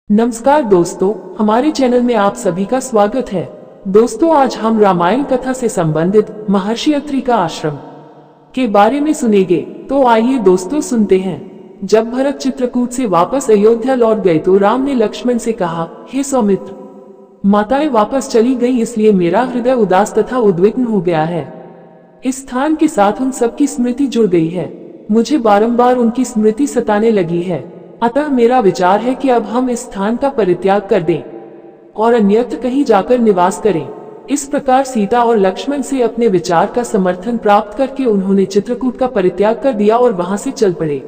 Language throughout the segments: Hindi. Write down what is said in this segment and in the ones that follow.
नमस्कार दोस्तों, हमारे चैनल में आप सभी का स्वागत है। दोस्तों, आज हम रामायण कथा से संबंधित महर्षि अत्रि का आश्रम के बारे में सुनेंगे। तो आइए दोस्तों सुनते हैं। जब भरत चित्रकूट से वापस अयोध्या लौट गए तो राम ने लक्ष्मण से कहा, हे सौमित्र, माताएं वापस चली गई, इसलिए मेरा हृदय उदास तथा उद्विग्न हो गया है। इस स्थान के साथ उन सबकी स्मृति जुड़ गई है। मुझे बारंबार उनकी स्मृति सताने लगी है। अतः मेरा विचार है कि अब हम इस स्थान का परित्याग कर दें और अन्यत्र कहीं जाकर निवास करें। इस प्रकार सीता और लक्ष्मण से अपने विचार का समर्थन प्राप्त करके उन्होंने चित्रकूट का परित्याग कर दिया और वहां से चल पड़े।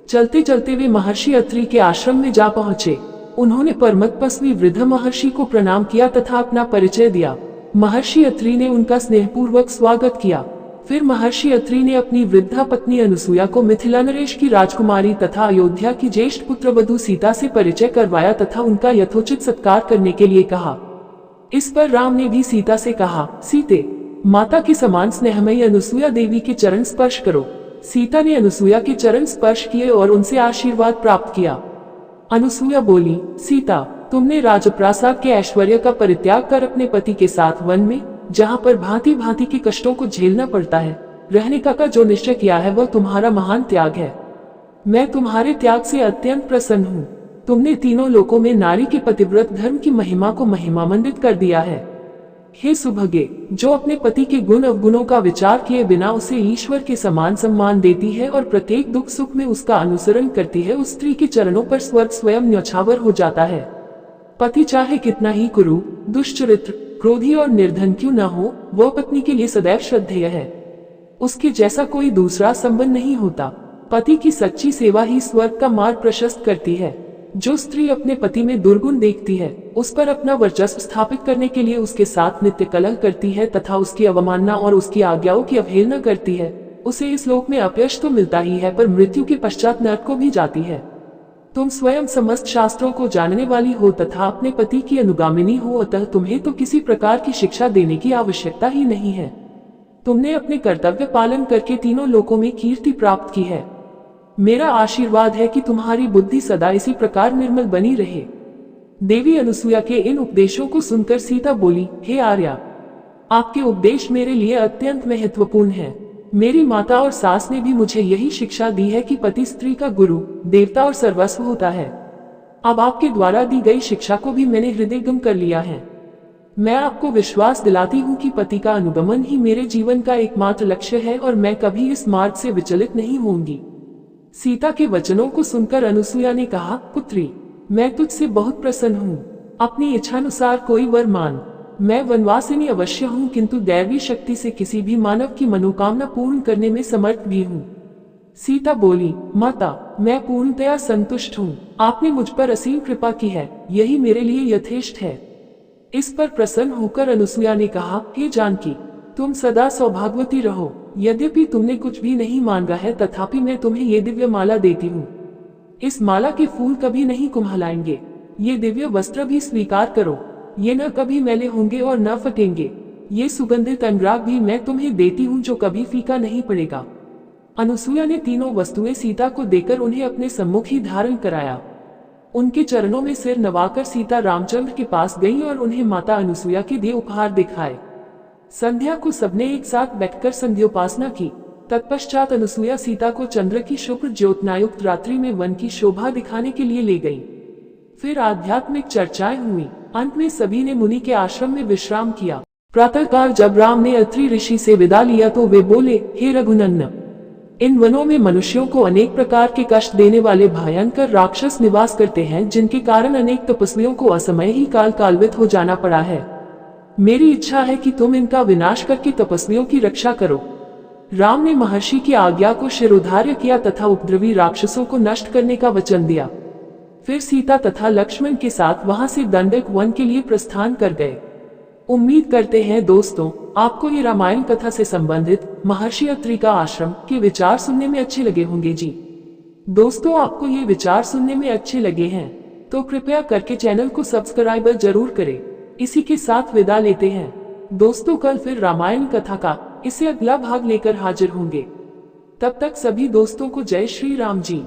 चलते चलते वे महर्षि अत्रि के आश्रम में जा पहुंचे। उन्होंने परमतपस्वी वृद्ध महर्षि को प्रणाम किया तथा अपना परिचय दिया। महर्षि अत्रि ने उनका स्नेहपूर्वक स्वागत किया। फिर महर्षि अत्रि ने अपनी वृद्धा पत्नी अनुसूया को मिथिला नरेश की राजकुमारी तथा अयोध्या की ज्येष्ठ पुत्रवधू सीता से परिचय करवाया तथा उनका यथोचित सत्कार करने के लिए कहा। इस पर राम ने भी सीता से कहा, सीते, माता के समान स्नेहमयी अनुसूया देवी के चरण स्पर्श करो। सीता ने अनुसूया के चरण स्पर्श किए और उनसे आशीर्वाद प्राप्त किया। अनुसूया बोली, सीता, तुमने राजप्रासाद के ऐश्वर्य का परित्याग कर अपने पति के साथ वन में, जहाँ पर भांति भांति के कष्टों को झेलना पड़ता है, रहने का जो निश्चय किया है वह तुम्हारा महान त्याग है। मैं तुम्हारे त्याग से अत्यंत प्रसन्न हूँ। तुमने तीनों लोकों में नारी के पतिव्रत धर्म की महिमा को महिमामंडित कर दिया है। हे सुभगे, जो अपने पति के गुण अवगुणों का विचार किए बिना उसे ईश्वर के समान सम्मान देती है और प्रत्येक दुख सुख में उसका अनुसरण करती है, उस स्त्री के चरणों पर स्वर्ग स्वयं न्यौछावर हो जाता है। पति चाहे कितना ही कुरु, दुष्चरित्र, क्रोधी और निर्धन क्यों न हो, वह पत्नी के लिए सदैव श्रद्धेय है। उसके जैसा कोई दूसरा संबंध नहीं होता। पति की सच्ची सेवा ही स्वर्ग का मार्ग प्रशस्त करती है। जो स्त्री अपने पति में दुर्गुण देखती है, उस पर अपना वर्चस्व स्थापित करने के लिए उसके साथ नित्य कलह करती है तथा उसकी अवमानना और उसकी आज्ञाओं की अवहेलना करती है, उसे इस लोक में अपयश तो मिलता ही है, पर मृत्यु के पश्चात नरक को भी जाती है। तुम स्वयं समस्त शास्त्रों को जानने वाली हो तथा अपने पति की अनुगामिनी हो, अतः तुम्हें तो किसी प्रकार की शिक्षा देने की आवश्यकता ही नहीं है। तुमने अपने कर्तव्य पालन करके तीनों लोकों में कीर्ति प्राप्त की है। मेरा आशीर्वाद है कि तुम्हारी बुद्धि सदा इसी प्रकार निर्मल बनी रहे। देवी अनुसूया के इन उपदेशों को सुनकर सीता बोली, हे आर्या, आपके उपदेश मेरे लिए अत्यंत महत्वपूर्ण है। मेरी माता और सास ने भी मुझे यही शिक्षा दी है कि पति स्त्री का गुरु, देवता और सर्वस्व होता है। अब आपके द्वारा दी गई शिक्षा को भी मैंने हृदयगम कर लिया है। मैं आपको विश्वास दिलाती हूँ कि पति का अनुगमन ही मेरे जीवन का एकमात्र लक्ष्य है और मैं कभी इस मार्ग से विचलित नहीं होंगी। सीता के वचनों को सुनकर अनुसूया ने कहा, पुत्री, मैं तुझसे बहुत प्रसन्न हूँ। अपनी इच्छानुसार कोई वर मांग। मैं वनवासिनी अवश्य हूँ, किंतु दैवी शक्ति से किसी भी मानव की मनोकामना पूर्ण करने में समर्थ भी हूँ। सीता बोली, माता, मैं पूर्णतया संतुष्ट हूँ। आपने मुझ पर असीम कृपा की है, यही मेरे लिए यथेष्ट है। इस पर प्रसन्न होकर अनुसूया ने कहा, हे जानकी, तुम सदा सौभाग्यवती रहो। यद्यपि तुमने कुछ भी नहीं मांगा है, तथापि मैं तुम्हें ये दिव्य माला देती हूँ। इस माला के फूल कभी नहीं कुम्हलाएंगे। ये दिव्य वस्त्र भी स्वीकार करो। ये न कभी मैले होंगे और न फटेंगे। ये सुगंधित अनुराग भी मैं तुम्हें देती हूँ, जो कभी फीका नहीं पड़ेगा। अनुसूया ने तीनों वस्तुएं सीता को देकर उन्हें अपने सम्मुख ही धारण कराया। उनके चरणों में सिर नवाकर सीता रामचंद्र के पास गई और उन्हें माता अनुसूया के दिए उपहार दिखाए। संध्या को सबने एक साथ बैठकर संध्योपासना की। तत्पश्चात अनुसूया सीता को चंद्र की शुभ्र ज्योत्नायुक्त रात्रि में वन की शोभा दिखाने के लिए ले गई। फिर आध्यात्मिक चर्चाएं हुई। अंत में सभी ने मुनि के आश्रम में विश्राम किया। प्रातःकाल जब राम ने अत्रि ऋषि से विदा लिया तो वे बोले, हे रघुनंदन, इन वनों में मनुष्यों को अनेक प्रकार के कष्ट देने वाले भयंकर राक्षस निवास करते हैं, जिनके कारण अनेक तपस्वियों को असमय ही कालवित हो जाना पड़ा है। मेरी इच्छा है कि तुम इनका विनाश करके तपस्वियों की रक्षा करो। राम ने महर्षि की आज्ञा को शिरोधार्य किया तथा उपद्रवी राक्षसों को नष्ट करने का वचन दिया। फिर सीता तथा लक्ष्मण के साथ वहां से दंडक वन के लिए प्रस्थान कर गए। उम्मीद करते हैं दोस्तों, आपको ये रामायण कथा से संबंधित महर्षि अत्रि का आश्रम के विचार सुनने में अच्छे लगे होंगे जी। दोस्तों, आपको ये विचार सुनने में अच्छे लगे हैं तो कृपया करके चैनल को सब्सक्राइब जरूर करें। इसी के साथ विदा लेते हैं दोस्तों। कल फिर रामायण कथा का इससे अगला भाग लेकर हाजिर होंगे। तब तक सभी दोस्तों को जय श्री राम जी।